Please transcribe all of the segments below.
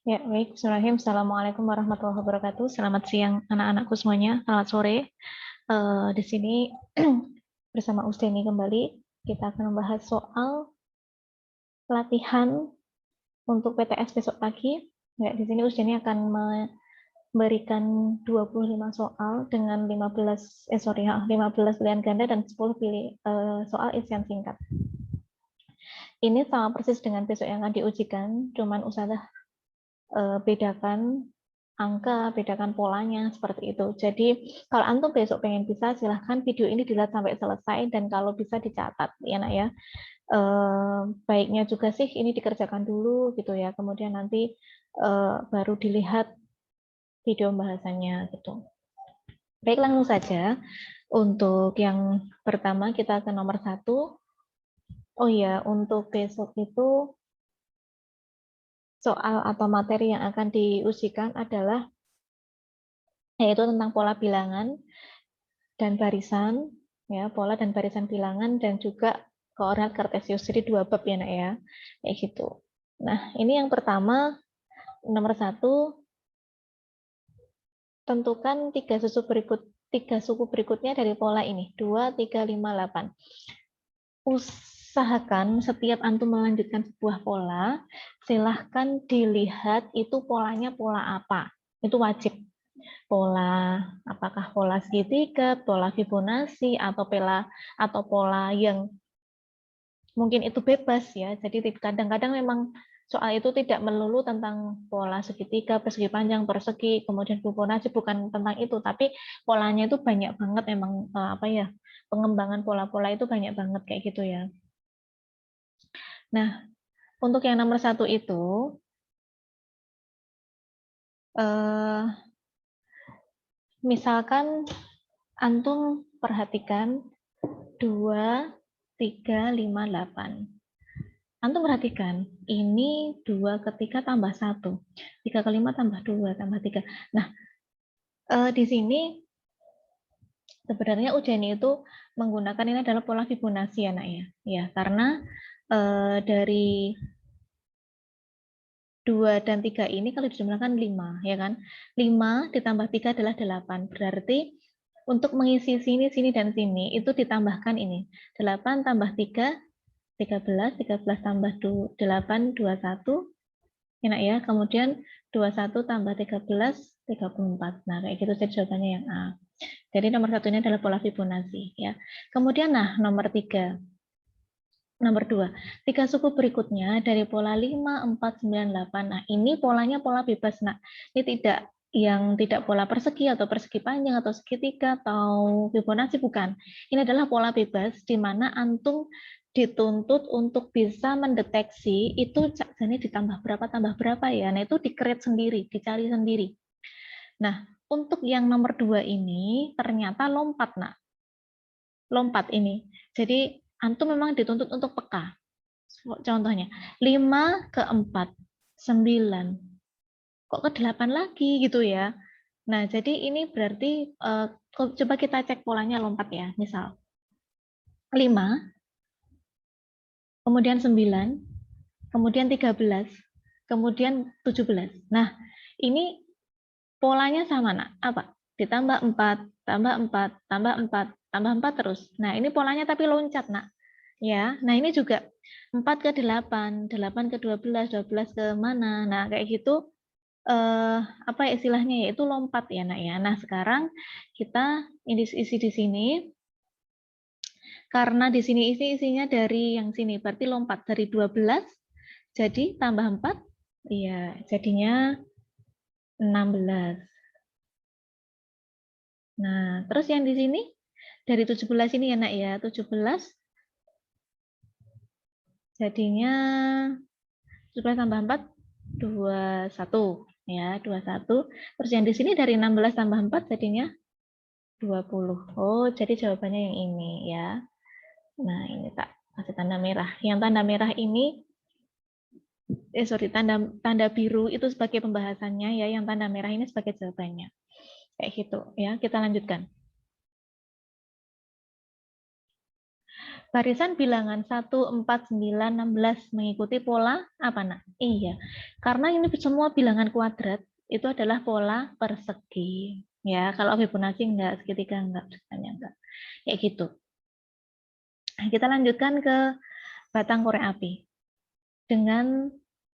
Ya, baik. Bismillahirrahmanirrahim. Assalamualaikum warahmatullahi wabarakatuh. Selamat siang anak-anakku semuanya. Selamat sore. Di sini bersama Usteni kembali. Kita akan membahas soal latihan untuk PTS besok pagi. Ya, di sini Usteni akan memberikan 25 soal dengan 15 pilihan ganda dan 10 soal isian singkat. Ini sama persis dengan besok yang akan diujikan, cuman Ustazah bedakan angka, bedakan polanya, seperti itu. Jadi kalau antum besok pengen bisa, silahkan video ini dilihat sampai selesai, dan kalau bisa dicatat, ya nak ya. Baiknya juga sih ini dikerjakan dulu gitu ya, kemudian nanti baru dilihat video pembahasannya gitu. Baik, langsung saja. Untuk yang pertama kita ke nomor 1. Oh ya, untuk besok itu soal atau materi yang akan diujikan adalah yaitu tentang pola bilangan dan barisan, ya, pola dan barisan bilangan, dan juga koordinat kartesius. Jadi 2 bab ya nak ya, kayak gitu. Nah, ini yang pertama, nomor 1, tentukan 3 suku berikutnya dari pola ini, 2, 3, 5, 8. Usahakan setiap antum melanjutkan sebuah pola, silahkan dilihat itu polanya pola apa. Itu wajib. Pola, apakah pola segitiga, pola Fibonacci, atau pola yang mungkin itu bebas ya. Jadi kadang-kadang memang soal itu tidak melulu tentang pola segitiga, persegi panjang, persegi, kemudian Fibonacci, bukan tentang itu, tapi polanya itu banyak banget memang apa ya, pengembangan pola-pola itu banyak banget kayak gitu ya. Nah, untuk yang nomor 1 itu misalkan antum perhatikan 2, 3, 5, 8. Antum perhatikan, ini 2 ke 3 tambah 1. 3 ke 5 tambah 2, tambah 3. Nah, di sini sebenarnya Ujeni itu menggunakan ini adalah pola Fibonacci ya nak ya. Ya, karena dari 2 dan 3 ini kalau dijumlahkan 5, ya kan? 5 ditambah 3 adalah 8. Berarti untuk mengisi sini, sini, dan sini, itu ditambahkan ini. 8 tambah 3, 13, 13 tambah 8, 21, enak ya. Kemudian 21 tambah 13, 34. Nah, kayak gitu jadi jawabannya yang A. Jadi nomor 1 ini adalah pola Fibonacci ya. Kemudian nah, nomor 3. Nomor 2, 3 suku berikutnya dari pola 5, 4, 9, 8. Nah, ini polanya pola bebas. Nah, ini tidak pola persegi atau persegi panjang atau segitiga atau Fibonacci, bukan. Ini adalah pola bebas di mana antum dituntut untuk bisa mendeteksi itu jadi ditambah berapa tambah berapa ya. Nah, itu di-create sendiri, dicari sendiri. Nah, untuk yang nomor 2 ini ternyata lompat, nak. Lompat ini. Jadi antum memang dituntut untuk peka. Contohnya, 5 ke 4, 9. Kok ke 8 lagi gitu ya. Nah, jadi ini berarti coba kita cek polanya lompat ya. Misal 5, kemudian 9, kemudian 13, kemudian 17. Nah, ini polanya sama, nak. Apa? Ditambah 4, tambah 4, tambah 4, tambah 4 terus. Nah, ini polanya tapi loncat, nak. Ya, nah ini juga 4 ke 8, 8 ke 12, 12 ke mana. Nah, kayak gitu apa ya istilahnya ya, itu lompat ya, nak ya. Nah, sekarang kita isi di sini, karena di sini isinya dari yang sini, berarti lompat dari 12 jadi tambah 4, iya, jadinya 16. Nah, terus yang di sini dari 17 ini ya, nak ya, 17 jadinya 17 tambah 4, 21 ya, 21. Terus yang di sini dari 16 tambah 4 jadinya 20. Oh, jadi jawabannya yang ini ya. Nah, ini tak kasih tanda merah. Yang tanda merah ini tanda biru itu sebagai pembahasannya ya, yang tanda merah ini sebagai jawabannya. Kayak gitu ya. Kita lanjutkan. Barisan bilangan 1, 4, 9, 16 mengikuti pola apa, Nak? Iya. Karena ini semua bilangan kuadrat, itu adalah pola persegi. Ya, kalau Fibonacci enggak, segitiga enggak, misalnya enggak. Kayak gitu. Kita lanjutkan ke batang korek api dengan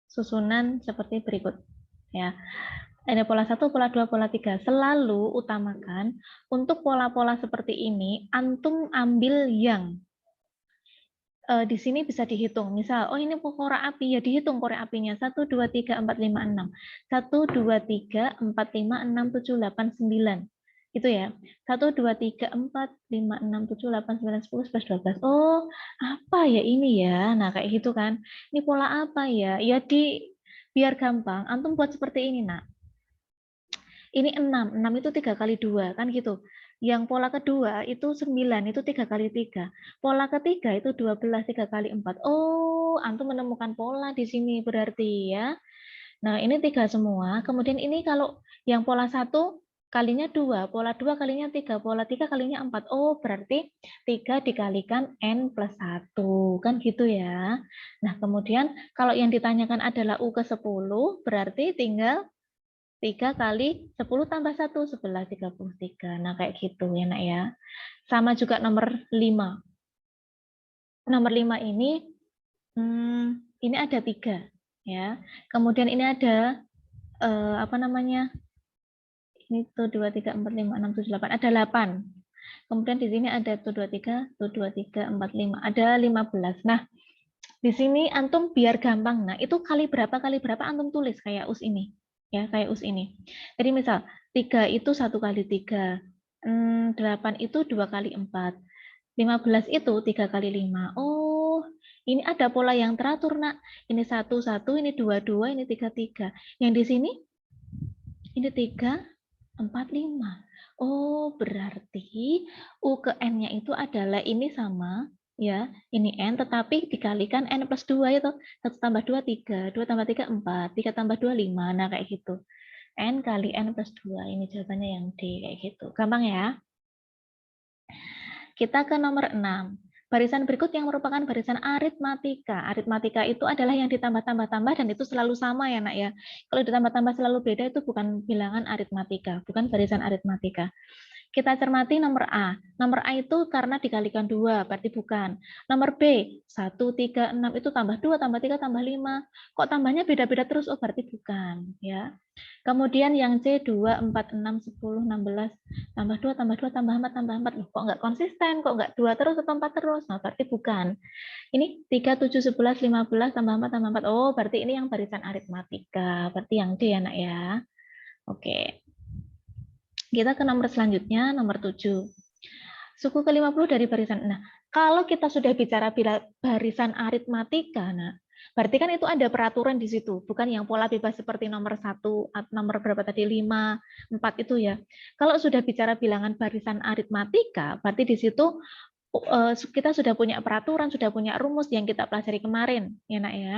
susunan seperti berikut. Ya. Ada pola 1, pola 2, pola 3. Selalu utamakan untuk pola-pola seperti ini, antum ambil yang di sini bisa dihitung. Misal, oh ini korek api, ya dihitung korek apinya. 1, 2, 3, 4, 5, 6. 1, 2, 3, 4, 5, 6, 7, 8, 9. Itu ya. 1, 2, 3, 4, 5, 6, 7, 8, 9, 10, 11, 12. Oh, apa ya ini ya? Nah, kayak gitu kan. Ini pola apa ya? Ya biar gampang, antum buat seperti ini, Nak. Ini 6, 6 itu 3 kali 2, kan gitu. Yang pola kedua itu 9, itu 3 kali 3. Pola ketiga itu 12, 3 kali 4. Oh, antum menemukan pola di sini berarti ya. Nah, ini 3 semua. Kemudian ini kalau yang pola 1 kalinya 2, pola 2 kalinya 3, pola 3 kalinya 4. Oh, berarti 3 dikalikan N plus 1. Kan gitu ya. Nah, kemudian kalau yang ditanyakan adalah U ke 10, berarti tinggal 3 kali 10 tambah 1, 11, 33. Nah, kayak gitu ya, Nak ya. Sama juga nomor 5. Nomor 5 ini ada 3. Ya. Kemudian ini ada, apa namanya, ini tuh 2, 3, 4, 5, 6, 7, 8. Ada 8. Kemudian di sini ada tuh 2, 3, tuh 2, 3, 4, 5. Ada 15. Nah, di sini antum biar gampang. Nah, itu kali berapa antum tulis kayak us ini. Ya, kayak us ini. Jadi misal 3 itu 1 kali 3. 8 itu 2 kali 4. 15 itu 3 kali 5. Oh, ini ada pola yang teratur, Nak. Ini 1, 1, ini 2, 2, ini 3, 3. Yang di sini ini 3, 4, 5. Oh, berarti U ke N-nya itu adalah ini sama, ya, ini N, tetapi dikalikan N plus 2 itu. 1 tambah 2, 3. 2 tambah 3, 4. 3 tambah 2, 5. Nah, kayak gitu. N kali N plus 2. Ini jawabannya yang D, kayak gitu. Gampang ya? Kita ke nomor 6. Barisan berikut yang merupakan barisan aritmatika. Aritmatika itu adalah yang ditambah-tambah-tambah dan itu selalu sama ya, Nak ya. Kalau ditambah-tambah selalu beda itu bukan bilangan aritmatika, bukan barisan aritmatika. Kita cermati nomor A. Nomor A itu karena dikalikan 2, berarti bukan. Nomor B, 1, 3, 6 itu tambah 2, tambah 3, tambah 5. Kok tambahnya beda-beda terus? Oh, berarti bukan. Ya. Kemudian yang C, 2, 4, 6, 10, 16, tambah 2, tambah 2, tambah 4, tambah 4. Loh, kok nggak konsisten? Kok nggak 2 terus atau 4 terus? Nah, berarti bukan. Ini 3, 7, 11, 15, tambah 4, tambah 4. Oh, berarti ini yang barisan aritmatika. Berarti yang D ya, Nak ya. Oke. Kita ke nomor selanjutnya, nomor 7. Suku ke-50 dari barisan. Nah, kalau kita sudah bicara barisan aritmatika, nah, berarti kan itu ada peraturan di situ, bukan yang pola bebas seperti nomor 1, nomor berapa tadi, 5, 4 itu ya. Kalau sudah bicara bilangan barisan aritmatika, berarti di situ kita sudah punya peraturan, sudah punya rumus yang kita pelajari kemarin, ya Nak ya.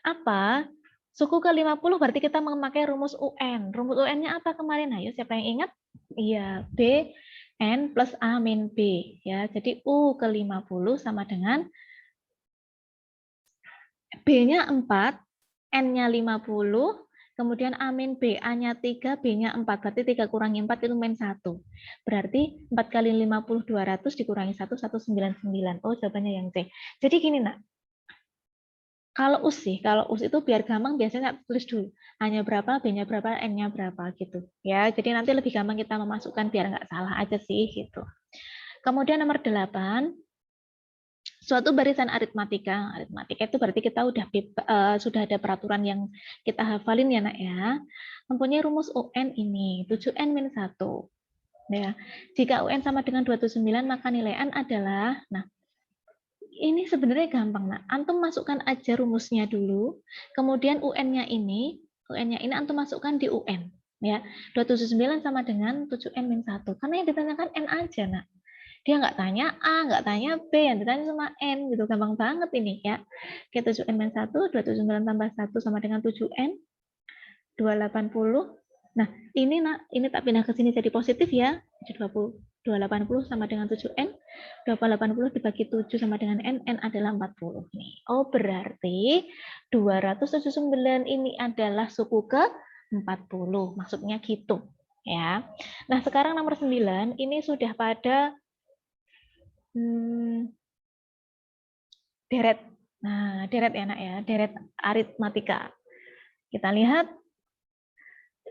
Apa? Suku ke-50 berarti kita memakai rumus UN. Rumus UN-nya apa kemarin? Ayo siapa yang ingat? Iya, B N plus A min B. Ya, jadi U ke-50 sama dengan B-nya 4, N-nya 50, kemudian A min B, A-nya 3, B-nya 4. Berarti 3 kurangi 4 itu min 1. Berarti 4 kali 50, 200 dikurangi 1, 199. Oh, jawabannya yang C. Jadi gini, Nak. Kalau US sih, kalau US itu biar gampang biasanya tulis dulu. A-nya berapa, B-nya berapa, N-nya berapa gitu. Ya, jadi nanti lebih gampang kita memasukkan biar nggak salah aja sih gitu. Kemudian nomor 8, suatu barisan aritmatika. Aritmatika itu berarti kita sudah ada peraturan yang kita hafalin ya, Nak ya. Mempunyai rumus UN ini, 7N min 1. Ya. Jika UN sama dengan 29, maka nilai N adalah, nah, ini sebenarnya gampang, Nak. Antum masukkan aja rumusnya dulu, kemudian UN-nya ini antum masukkan di UN. Ya, 279 sama dengan 7N min 1. Karena yang ditanyakan N aja, Nak. Dia nggak tanya A, nggak tanya B, yang ditanya cuma N. Gitu, gampang banget ini ya. Oke, 7N min 1, 279 tambah 1 sama dengan 7N, 280. Nah, ini tak pindah ke sini jadi positif ya. Jadi 280 sama dengan 7N. 280 dibagi 7 sama dengan N adalah 40 nih. Oh, berarti 279 ini adalah suku ke 40. Maksudnya gitu, ya. Nah, sekarang nomor 9 ini sudah pada deret. Nah, deret ya, Nak ya, deret aritmatika. Kita lihat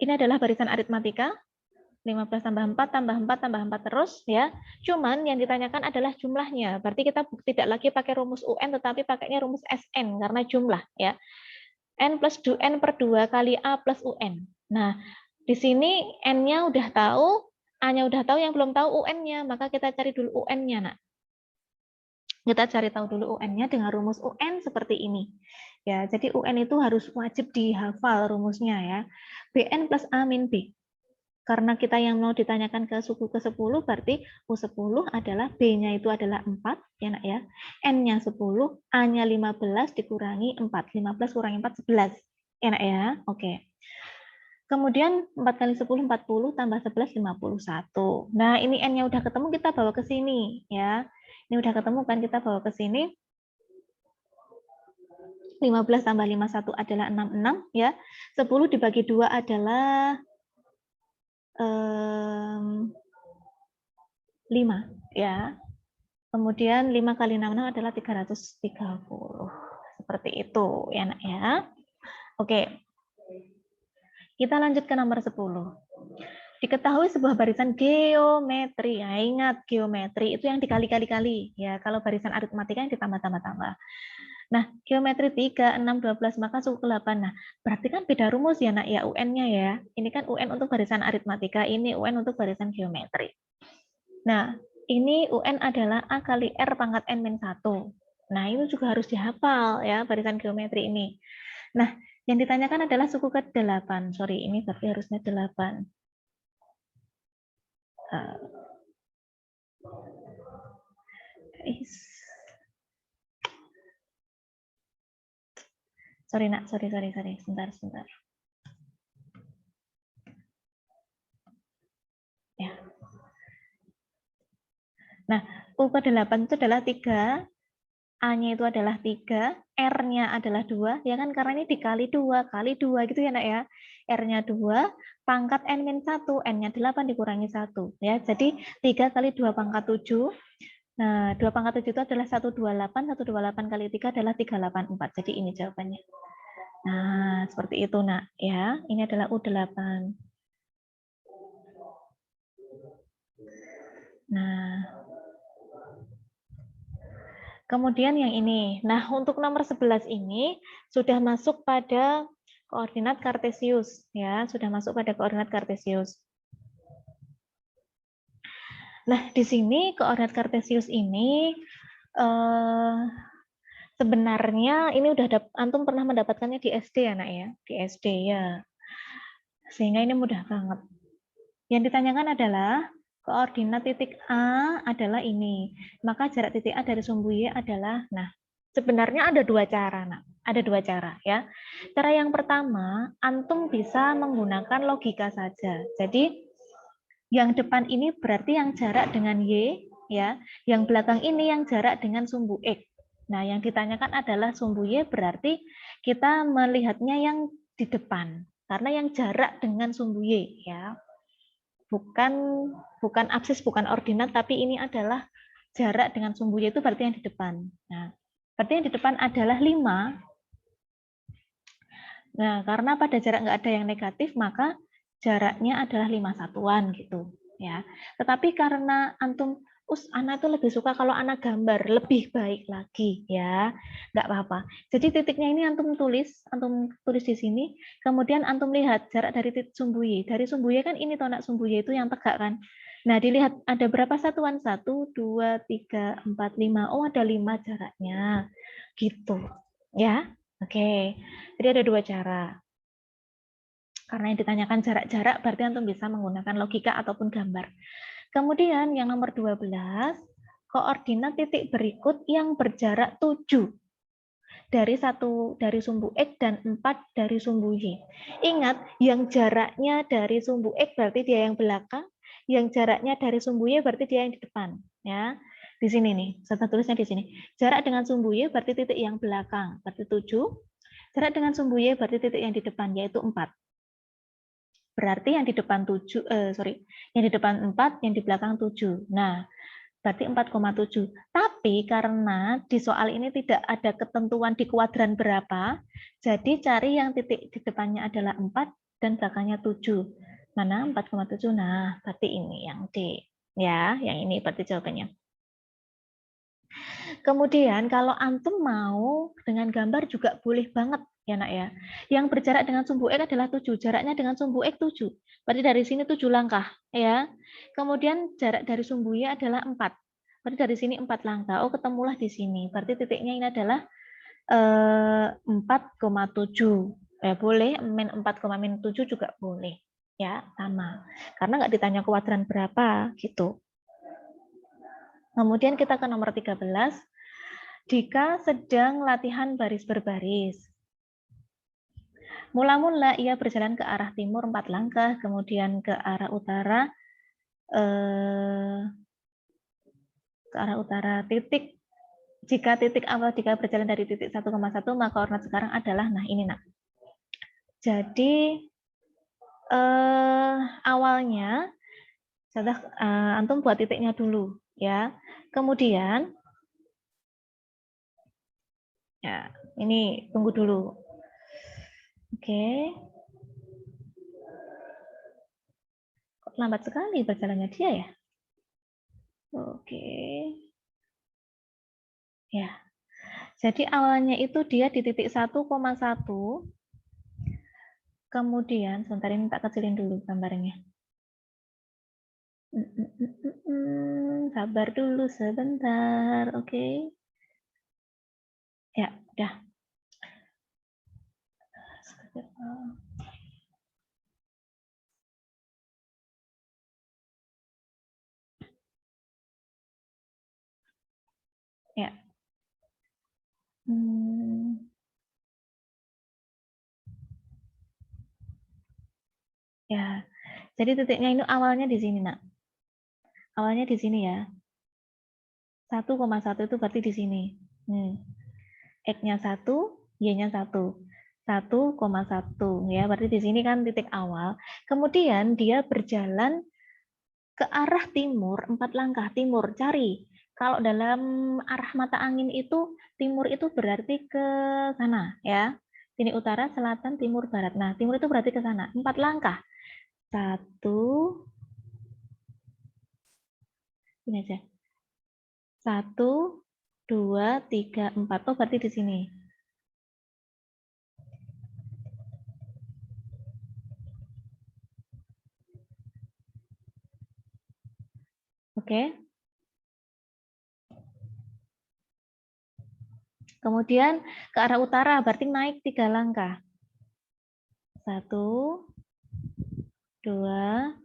ini adalah barisan aritmatika. 15 tambah 4 tambah 4 tambah 4 terus ya. Cuman yang ditanyakan adalah jumlahnya. Berarti kita tidak lagi pakai rumus UN tetapi pakainya rumus SN karena jumlah ya. N plus N per 2 kali A plus UN. Nah, di sini N-nya udah tahu, A-nya udah tahu, yang belum tahu UN-nya, maka kita cari dulu UN-nya, Nak. Kita cari tahu dulu UN-nya dengan rumus UN seperti ini. Ya, jadi UN itu harus wajib dihafal rumusnya ya. BN plus A min B. Karena kita yang mau ditanyakan ke suku ke-10, berarti U10 adalah B-nya itu adalah 4, ya Nak ya. N-nya 10, A-nya 15 dikurangi 4. 15 kurangi 4, 11. Ya Nak ya, oke. Kemudian 4 kali 10, 40, tambah 11, 51. Nah, ini N-nya udah ketemu, kita bawa ke sini. Ya. Ini udah ketemu kan, kita bawa ke sini. 15 tambah 51 adalah 66. Ya. 10 dibagi 2 adalah 5 ya. Kemudian 5 kali 66 adalah 330. Seperti itu ya Nak ya. Oke. Kita lanjut ke nomor 10. Diketahui sebuah barisan geometri. Ya, ingat geometri itu yang dikali-kali-kali ya. Kalau barisan aritmatika yang ditambah-tambah-tambah. Nah, geometri 3, 6, 12, maka suku ke-8. Nah, berarti kan beda rumus ya, Nak, ya, UN-nya ya. Ini kan UN untuk barisan aritmatika, ini UN untuk barisan geometri. Nah, ini UN adalah A kali R pangkat N-1. Nah, ini juga harus dihafal ya, barisan geometri ini. Nah, yang ditanyakan adalah suku ke-8. Sorry, ini berarti harusnya 8. Sorry Nak, sorry. Sebentar. Ya. Nah, U ke-8 itu adalah 3, A-nya itu adalah 3, R-nya adalah 2, ya kan? Karena ini dikali 2, kali 2 gitu ya Nak ya. R-nya 2, pangkat N-1, N-nya 8 dikurangi 1. Ya, jadi 3 kali 2 pangkat 7. Nah, 2 pangkat 7 itu adalah 128, 128 kali 3 adalah 384. Jadi ini jawabannya. Nah, seperti itu, Nak. Ya, ini adalah U8. Nah, kemudian yang ini. Nah, untuk nomor 11 ini sudah masuk pada koordinat kartesius. Ya, sudah masuk pada koordinat kartesius. Nah, di sini koordinat kartesius ini sebenarnya ini udah antum pernah mendapatkannya di SD ya, Nak ya? Di SD ya. Sehingga ini mudah banget. Yang ditanyakan adalah koordinat titik A adalah ini. Maka jarak titik A dari sumbu Y adalah, nah, sebenarnya ada 2 cara, Nak. Ada 2 cara ya. Cara yang pertama, antum bisa menggunakan logika saja. Jadi yang depan ini berarti yang jarak dengan Y ya. Yang belakang ini yang jarak dengan sumbu X. Nah, yang ditanyakan adalah sumbu Y, berarti kita melihatnya yang di depan. Karena yang jarak dengan sumbu Y ya. Bukan absis, bukan ordinat, tapi ini adalah jarak dengan sumbu Y, itu berarti yang di depan. Nah, berarti yang di depan adalah 5. Nah, karena pada jarak nggak ada yang negatif, maka jaraknya adalah 5 satuan gitu ya. Tetapi karena antum Ana itu lebih suka kalau Ana gambar, lebih baik lagi ya, nggak apa-apa. Jadi titiknya ini antum tulis di sini, kemudian antum lihat jarak dari titik sumbu Y. Dari sumbu Y kan ini tonak sumbu Y itu yang tegak kan. Nah, dilihat ada berapa satuan? 1, 2, 3, 4, 5. Oh, ada 5 jaraknya. Gitu. Ya. Oke. Jadi ada 2 cara. Karena yang ditanyakan jarak-jarak, berarti antum bisa menggunakan logika ataupun gambar. Kemudian yang nomor 12, koordinat titik berikut yang berjarak 7 dari sumbu X dan 4 dari sumbu Y. Ingat, yang jaraknya dari sumbu X berarti dia yang belakang, yang jaraknya dari sumbu Y berarti dia yang di depan. Ya. Di sini nih, serta tulisnya di sini. Jarak dengan sumbu Y berarti titik yang belakang, berarti 7. Jarak dengan sumbu Y berarti titik yang di depan, yaitu 4. Berarti yang di depan 7, yang di depan 4, yang di belakang 7. Nah, berarti 4,7. Tapi karena di soal ini tidak ada ketentuan di kuadran berapa, jadi cari yang titik di depannya adalah 4 dan belakangnya 7. Mana 4,7? Nah, berarti ini yang D. Ya, yang ini berarti jawabannya. Kemudian kalau antum mau dengan gambar juga boleh banget ya nak ya. Yang berjarak dengan sumbu X adalah 7, jaraknya dengan sumbu X 7. Berarti dari sini 7 langkah ya. Kemudian jarak dari sumbu Y adalah 4. Berarti dari sini 4 langkah. Oh, ketemulah di sini. Berarti titiknya ini adalah 4,7. Boleh min 4,7 juga boleh. Ya, sama. Karena nggak ditanya kuadran berapa gitu. Kemudian kita ke nomor 13. Dika sedang latihan baris berbaris. Mula-mula ia berjalan ke arah timur 4 langkah, kemudian ke arah utara titik. Jika titik awal Dika berjalan dari titik 1,1, maka koordinat sekarang adalah, nah ini nak. Jadi awalnya antum buat titiknya dulu ya. Kemudian ya, ini tunggu dulu. Oke. Kok lambat sekali berjalannya dia ya? Oke. Ya. Jadi awalnya itu dia di titik 1,1. Kemudian sebentar ini tak kecilin dulu gambarnya. Sabar dulu sebentar, oke. Ya, udah. Ya. Ya. Jadi titiknya ini awalnya di sini, nak. Awalnya di sini ya. 1,1 itu berarti di sini. X-nya 1, Y-nya 1. 1,1 ya, berarti di sini kan titik awal. Kemudian dia berjalan ke arah timur 4 langkah. Timur, cari. Kalau dalam arah mata angin itu timur itu berarti ke sana ya. Sini utara, selatan, timur, barat. Nah, timur itu berarti ke sana. 4 langkah. 1, ini aja. 1, 2, 3, 4. Oh, berarti di sini. Oke. Kemudian ke arah utara, berarti naik 3 langkah. 1, 2,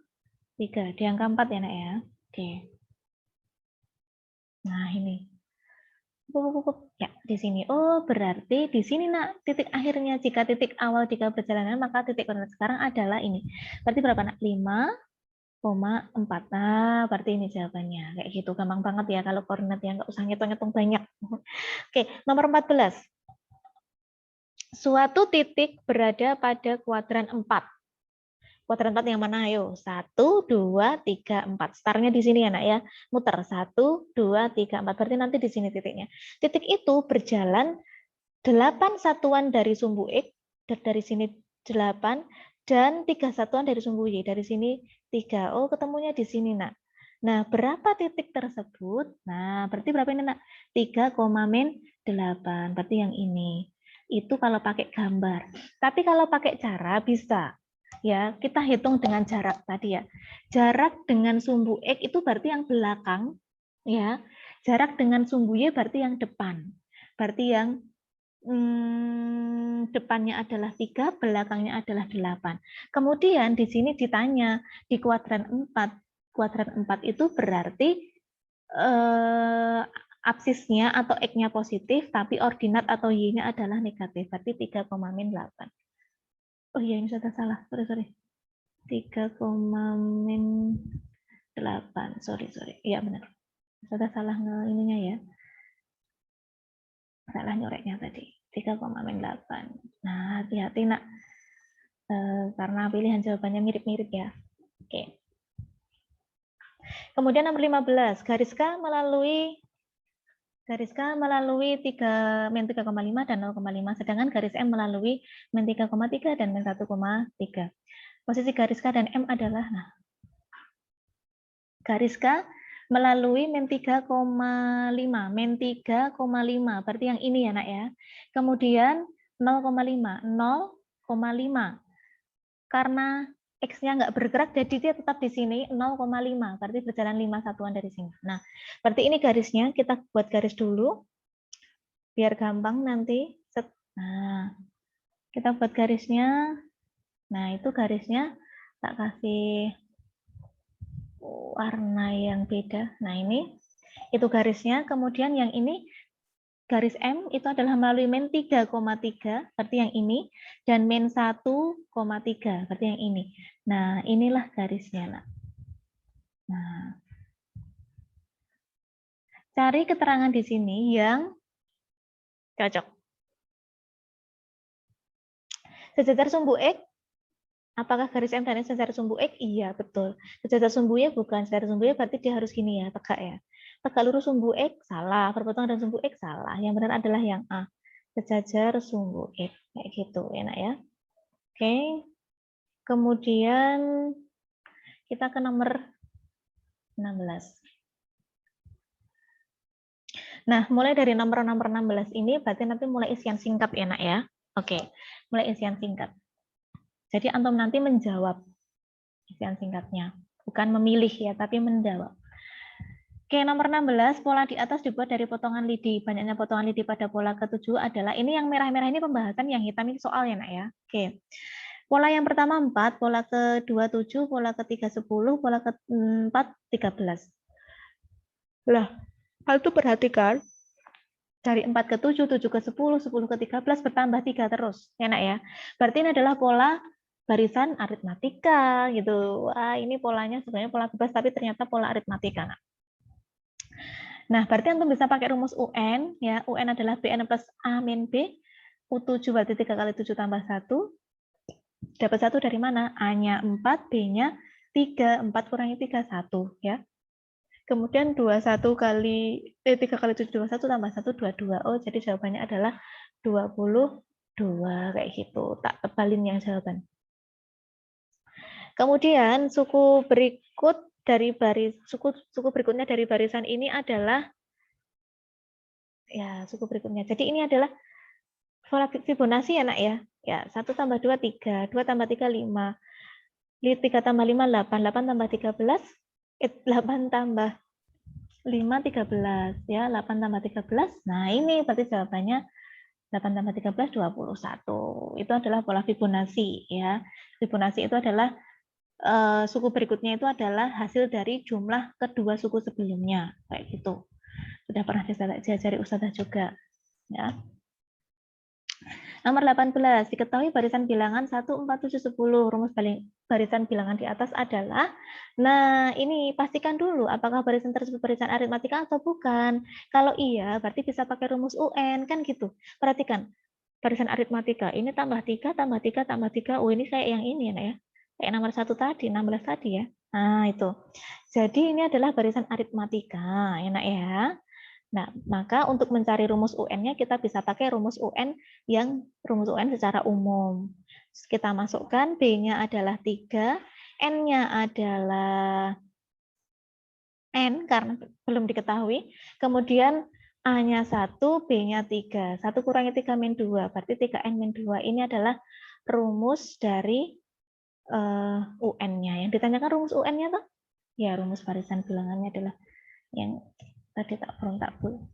3. Di angka 4 ya, nak ya. Oke. Nah, ini. Ya, di sini. Oh, berarti di sini, nak, titik akhirnya. Jika titik awal jika perjalanan, maka titik koordinat sekarang adalah ini. Berarti berapa, nak? 5,4. Nah, berarti ini jawabannya. Kayak gitu, gampang banget ya kalau koordinat yang nggak usah ngitung-ngitung banyak. Oke, nomor 14. Suatu titik berada pada kuadran 4. Kuadran 4 yang mana? Ayo. 1, 2, 3, 4. Startnya di sini ya, nak ya. Muter. 1, 2, 3, 4. Berarti nanti di sini titiknya. Titik itu berjalan 8 satuan dari sumbu X, dari sini 8, dan 3 satuan dari sumbu Y. Dari sini 3. Oh, ketemunya di sini, nak. Nah, berapa titik tersebut? Nah, berarti berapa ini, nak? 3,-8. Berarti yang ini. Itu kalau pakai gambar. Tapi kalau pakai cara bisa. Ya, kita hitung dengan jarak tadi ya. Jarak dengan sumbu X itu berarti yang belakang, ya. Jarak dengan sumbu Y berarti yang depan. Berarti yang depannya adalah 3, belakangnya adalah 8. Kemudian di sini ditanya di kuadran 4. Kuadran 4 itu berarti absisnya atau X-nya positif, tapi ordinat atau Y-nya adalah negatif. Berarti 3,-8. Oh iya, ini sudah salah. Sorry. 3,-8. Sorry. Iya, benar. Sudah salah ininya ya. Salah nyoreknya tadi. 3,8. Nah, hati-hati nak. Karena pilihan jawabannya mirip-mirip ya. Oke. Kemudian nomor 15, garis K melalui 3, min 3,5 dan 0,5, sedangkan garis M melalui min 3,3 dan min 1,3. Posisi garis K dan M adalah, nah, garis K melalui min 3,5, berarti yang ini ya nak ya. Kemudian 0,5, karena X-nya nggak bergerak, jadi dia tetap di sini 0,5, berarti berjalan 5 satuan dari sini. Nah, berarti ini garisnya, kita buat garis dulu, biar gampang nanti. Nah, kita buat garisnya. Nah, itu garisnya tak kasih warna yang beda. Nah, ini itu garisnya. Kemudian yang ini garis M itu adalah melalui min 3,3, berarti yang ini, dan min 1,3, berarti yang ini. Nah, inilah garisnya. Nah, cari keterangan di sini yang cocok. Sejajar sumbu X, apakah garis M dan N sejajar sumbu X? Iya, betul. Sejajar sumbu Y bukan. Sejajar sumbu Y berarti dia harus gini ya, tegak ya. Tegak lurus sumbu X, salah. Perpotongan dan sumbu X, salah. Yang benar adalah yang A. Sejajar sumbu X. Kayak gitu, enak ya. Oke. Kemudian kita ke nomor 16. Nah, mulai dari nomor 16 ini berarti nanti mulai isian singkat ya, nak ya. Oke, mulai isian singkat. Jadi antum nanti menjawab isian singkatnya. Bukan memilih ya, tapi menjawab. Oke, nomor 16, pola di atas dibuat dari potongan lidi. Banyaknya potongan lidi pada pola ke-7 adalah, ini yang merah-merah ini pembahasan, yang hitam ini soal ya, nak ya. Oke. Pola yang pertama 4, pola ke-2 7, pola ke-3 10, pola ke-4 13. Lah, hal itu perhatikan. Dari 4 ke 7, 7 ke 10, 10 ke 13, bertambah 3 terus. Ya, nak ya. Berarti ini adalah pola barisan aritmatika gitu. Wah, ini polanya sebenarnya pola bebas tapi ternyata pola aritmatika, nak. Nah, berarti antum bisa pakai rumus UN ya. UN adalah BN plus A min B. U7 berarti 3 kali 7 tambah 1. Dapat 1 dari mana? A-nya 4, B-nya 3. 4 kurangi 3, 1 ya. Kemudian 3 kali 7 21 tambah 1 22. Oh, jadi jawabannya adalah 22 kayak gitu. Tak tebalin yang jawaban. Kemudian suku berikutnya dari barisan ini adalah ya, suku berikutnya. Jadi ini adalah pola Fibonacci ya, nak ya. Ya, 1 tambah 2 3, 2 tambah 3 5. 3 tambah 5 8, 8 tambah 13, 8 tambah 5 13 ya, 8 tambah 13. Nah, ini berarti jawabannya 8 tambah 13 21. Itu adalah pola Fibonacci ya. Fibonacci itu adalah suku berikutnya itu adalah hasil dari jumlah kedua suku sebelumnya kayak gitu. Sudah pernah diajari Ustazah juga ya. Nomor 18, diketahui barisan bilangan 1, 4, 7, 10. Rumus barisan bilangan di atas adalah, nah ini pastikan dulu apakah barisan tersebut barisan aritmatika atau bukan. Kalau iya, berarti bisa pakai rumus UN, kan gitu. Perhatikan, barisan aritmatika, ini tambah 3, tambah 3, tambah 3. Oh, ini kayak yang ini ya, nak ya. Kayak nomor 1 tadi, 16 tadi ya. Nah, itu. Jadi ini adalah barisan aritmatika, enak ya. Nah, maka untuk mencari rumus UN-nya kita bisa pakai rumus UN secara umum. Kita masukkan B-nya adalah 3, N-nya adalah N karena belum diketahui. Kemudian A-nya 1, B-nya 3. 1 kurangi 3 min 2, berarti 3N min 2. Ini adalah rumus dari UN-nya. Yang ditanyakan rumus UN-nya tuh? Ya, rumus barisan bilangannya adalah yang tadi tak berontak-bu.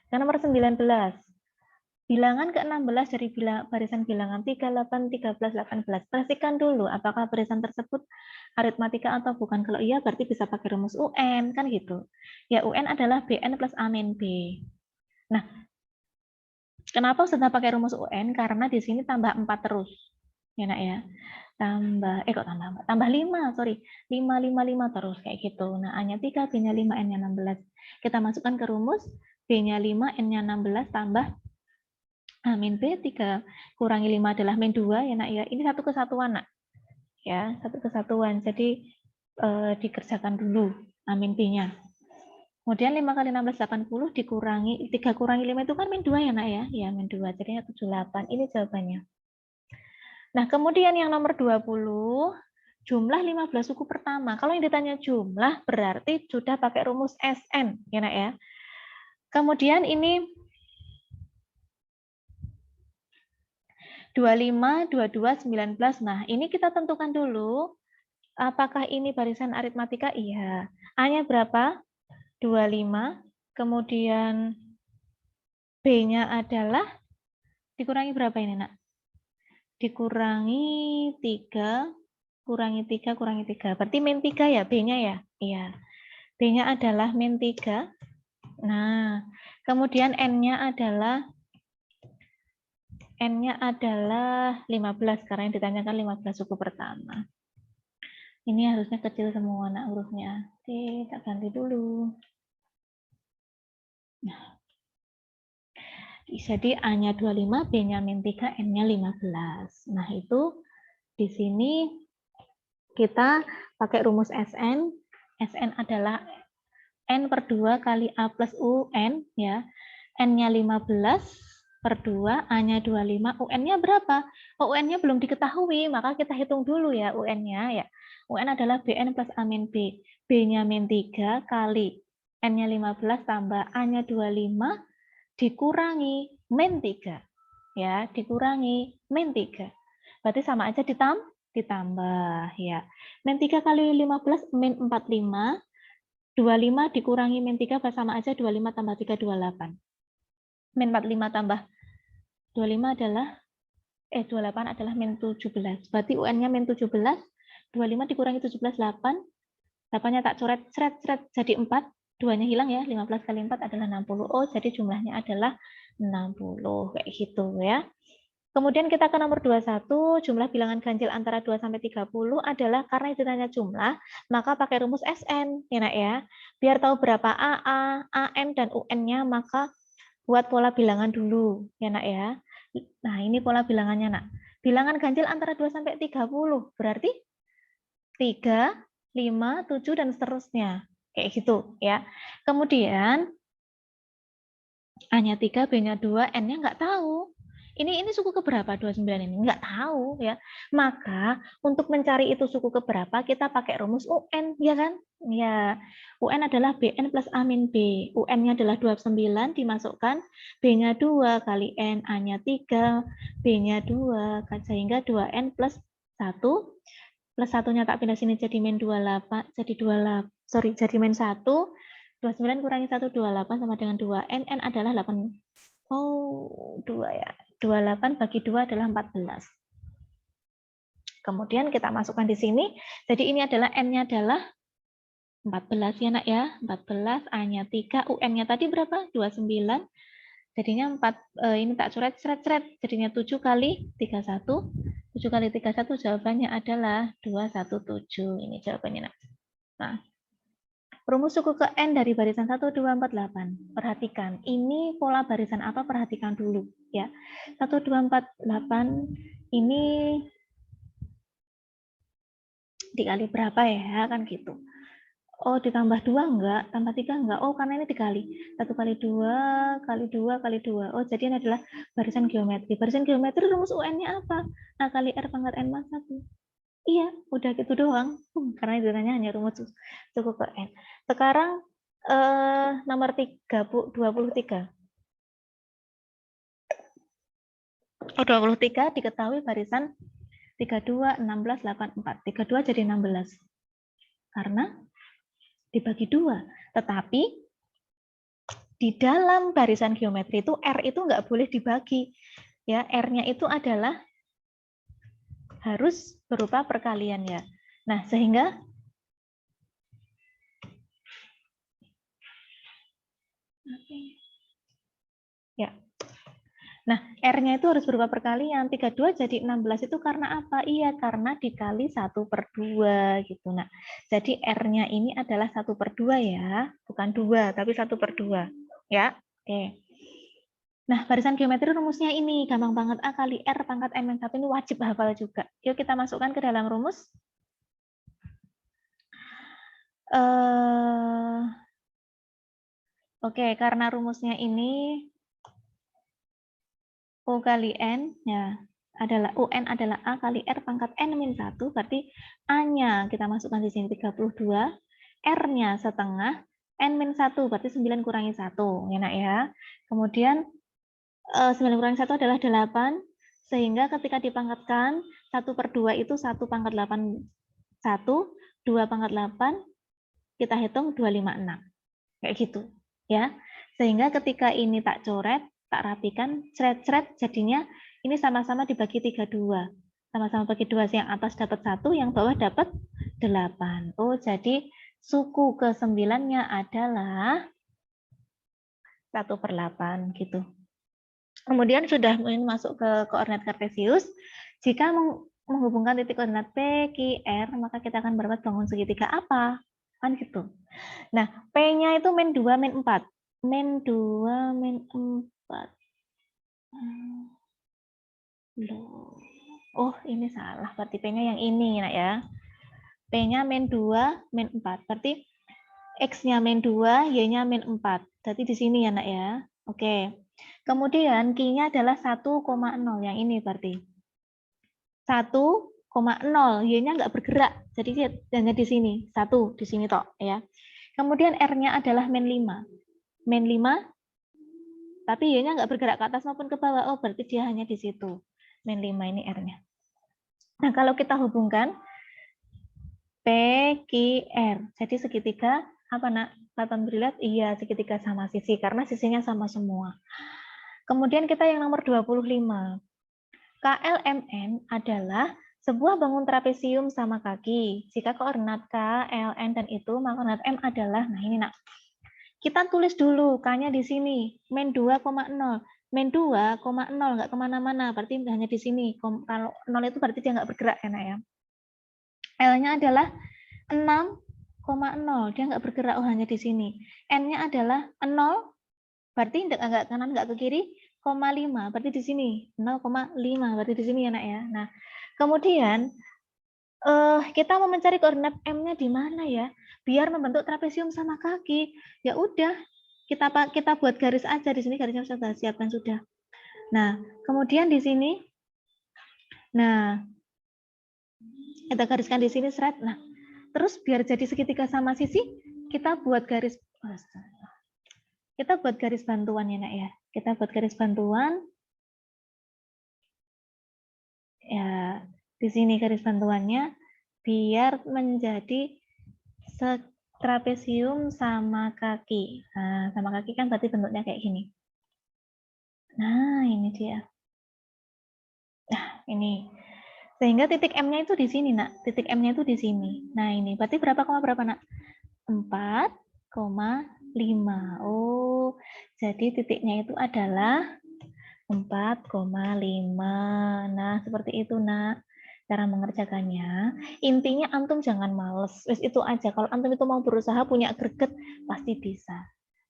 Yang nomor 19. Bilangan ke-16 dari barisan bilangan 38, 13, 18. Pastikan dulu apakah barisan tersebut aritmatika atau bukan. Kalau iya berarti bisa pakai rumus UN, kan gitu. Ya, UN adalah BN plus A min B. Nah, kenapa sudah pakai rumus UN? Karena di sini tambah 4 terus. Ya nak ya. Tambah 5, sorry. 5, 5, 5 terus kayak gitu. Nah, A-nya 3, B-nya 5, N-nya 16. Kita masukkan ke rumus, B-nya 5, N-nya 16 tambah A min B, 3 kurangi 5 adalah min 2 ya nak ya. Ini satu kesatuan nak. Ya, satu kesatuan. Jadi dikerjakan dulu A min B-nya. Kemudian 5 kali 16, 80 dikurangi, 3 kurangi 5 itu kan min 2 ya nak ya. Ya, min 2. Jadinya 78. Ini jawabannya. Nah, kemudian yang nomor 20, jumlah 15 suku pertama. Kalau yang ditanya jumlah, berarti sudah pakai rumus SN, ya nak ya. Kemudian ini 25, 22, 19. Nah, ini kita tentukan dulu, apakah ini barisan aritmatika? Iya. A-nya berapa? 25. Kemudian B-nya adalah, dikurangi berapa ini nak? Dikurangi 3, kurangi 3, kurangi 3. Berarti min 3 ya, B-nya ya? Iya. B-nya adalah min 3. Nah, kemudian N-nya adalah 15, karena yang ditanyakan 15 suku pertama. Ini harusnya kecil semua nak hurufnya. Oke, tak ganti dulu. Nah, jadi A-nya 25, B-nya min 3, N-nya 15. Nah, itu di sini kita pakai rumus SN. SN adalah N per 2 kali A plus UN, ya. N-nya 15 per 2, A-nya 25, UN-nya berapa? Oh, UN-nya belum diketahui, maka kita hitung dulu ya UN-nya. Ya. UN adalah BN plus A min B. B-nya min 3 kali N-nya 15 tambah A-nya 25 dikurangi min 3. Ya, dikurangi min 3. Berarti sama aja ditambah. Ya. Min 3 kali 15, min 45. 25 dikurangi min 3 sama aja 25 tambah 3, 28. Min 45 tambah 25 adalah 28 adalah min 17. Berarti UN-nya min 17, 25 dikurangi 17, 8. 8-nya tak coret, seret, jadi 4. 2-nya hilang ya, 15 kali 4 adalah 60. Oh, jadi jumlahnya adalah 60. Kayak gitu ya. Kemudian kita ke nomor 21, jumlah bilangan ganjil antara 2 sampai 30 adalah karena ditanya jumlah, maka pakai rumus SN, ya nak ya. Biar tahu berapa AA, AN, dan UN-nya, maka buat pola bilangan dulu, ya nak ya. Nah, ini pola bilangannya nak. Bilangan ganjil antara 2 sampai 30, berarti 3, 5, 7, dan seterusnya. Kayak gitu ya. Kemudian A-nya 3, B-nya 2, N-nya nggak tahu. Ini suku keberapa 29 ini? Nggak tahu ya. Maka untuk mencari itu suku keberapa kita pakai rumus UN, ya kan? Ya, UN adalah BN plus A min B. UN-nya adalah 29 dimasukkan, B-nya 2 kali N, A-nya 3, B-nya 2, sehingga 2N plus 1. Plus 1-nya tak pindah sini jadi min 28, jadi min 1. 29 kurangi 1, 28 sama dengan 2N. N adalah 8. Oh, 2 ya. 28 bagi 2 adalah 14. Kemudian kita masukkan di sini. Jadi ini adalah N-nya adalah 14 ya nak ya. 14, A-nya 3, UN-nya tadi berapa? 29. Jadinya 4, ini tak coret, jadinya 7 kali 31. 7 kali 31 jawabannya adalah 217. Ini jawabannya nak. Nah, rumus suku ke N dari barisan 1, 2, 4, 8. Perhatikan, ini pola barisan apa? Perhatikan dulu. Ya. 1, 2, 4, 8 ini dikali berapa ya? Kan gitu. Oh, ditambah 2 enggak? Tambah 3 enggak? Oh, karena ini dikali. 1 kali 2, kali 2, kali 2. Oh, jadi ini adalah barisan geometri. Barisan geometri rumus UN-nya apa? A kali R pangkat N mas 1. Iya, udah gitu doang. Karena ditanya hanya rumus suku ke N. Sekarang nomor 23. Oh, 23 diketahui barisan 32, 16, 8, 4. 32 jadi 16. Karena dibagi 2. Tetapi di dalam barisan geometri itu R itu nggak boleh dibagi. Ya, R-nya itu adalah harus berupa perkalian ya. Nah, sehingga ya. Nah, R-nya itu harus berupa perkalian. 32 jadi 16 itu karena apa? Iya, karena dikali 1/2 gitu. Nah, jadi R-nya ini adalah 1/2 ya. Bukan 2, tapi 1/2. Ya, oke. Nah, barisan geometri rumusnya ini. Gampang banget. A kali R pangkat M-1 ini wajib hafal juga. Yuk kita masukkan ke dalam rumus. Oke, karena rumusnya ini O kali N, ya, UN adalah A kali R pangkat N-1, berarti A-nya kita masukkan di sini 32, R-nya setengah, N-1, berarti 9 kurangi 1, enak ya. Kemudian 9 kurangi 1 adalah 8, sehingga ketika dipangkatkan, 1/2 itu 1 pangkat 8, 1, 2 pangkat 8, kita hitung 256. Kayak gitu. Ya. Sehingga ketika ini tak coret, tak rapikan, cret-cret, jadinya ini sama-sama dibagi 32. Sama-sama bagi 2, yang atas dapat 1, yang bawah dapat 8. Oh, jadi suku ke-9-nya adalah 1/8 gitu. Kemudian sudah masuk ke koordinat kartesius. Jika menghubungkan titik koordinat P, Q, R, maka kita akan berbuat bangun segitiga apa? Kan gitu. Nah, P-nya itu min 2, min 4. Min 2, min 4. Loh. Oh, ini salah. Berarti P-nya yang ini, nak ya. P-nya min 2, min 4. Berarti X-nya min 2, Y-nya min 4. Berarti di sini ya, nak ya. Oke. Kemudian Q-nya adalah 1,0. Yang ini berarti. 1,0. Y-nya nggak bergerak. Jadi hanya di sini. 1 di sini tok ya. Kemudian R-nya adalah min 5. Min 5, tapi Y-nya nggak bergerak ke atas maupun ke bawah. Oh, berarti dia hanya di situ. Min 5 ini R-nya. Nah, kalau kita hubungkan P, Q, R. Jadi segitiga, apa nak? Kelihatan berlihat? Iya, segitiga sama sisi. Karena sisinya sama semua. Kemudian kita yang nomor 25. KLMN adalah sebuah bangun trapesium sama kaki. Jika koordinat K, L, N, dan itu, maka koordinat M adalah, nah ini nak. Kita tulis dulu K-nya di sini, min 2,0. Min 2,0 nggak kemana-mana, berarti hanya di sini. Kalau 0 itu berarti dia nggak bergerak ya, nak ya. L-nya adalah 6,0, dia nggak bergerak, oh hanya di sini. N-nya adalah 0, berarti nggak kanan nggak ke kiri, 0,5, berarti di sini 0,5, berarti di sini ya, nak ya. Nah, kemudian kita mau mencari koordinat M-nya di mana ya? Biar membentuk trapesium sama kaki. Ya udah, kita buat garis aja di sini, garisnya sudah siapkan sudah. Nah, kemudian di sini, nah kita gariskan di sini seret. Nah, terus biar jadi segitiga sama sisi, kita buat garis bantuan ya, nak ya. Kita buat garis bantuan. Ya, di sini garis bantuannya biar menjadi trapesium sama kaki. Nah, sama kaki kan berarti bentuknya kayak gini. Nah, ini dia. Nah, ini. Sehingga titik M-nya itu di sini, nak. Titik M-nya itu di sini. Nah, ini. Berarti berapa, nak? 4,5. Oh, jadi titiknya itu adalah 4,5. Nah, seperti itu, nak. Cara mengerjakannya. Intinya antum jangan males. Wis itu aja. Kalau antum itu mau berusaha punya greget, pasti bisa.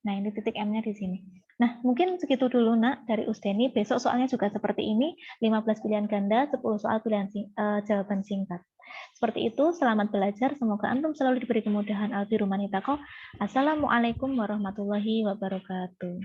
Nah, ini titik M-nya di sini. Nah, mungkin segitu dulu, nak, dari Usteni. Besok soalnya juga seperti ini. 15 pilihan ganda, 10 soal pilihan jawaban singkat. Seperti itu, selamat belajar. Semoga antum selalu diberi kemudahan. Alfi Rumanitako. Assalamualaikum warahmatullahi wabarakatuh.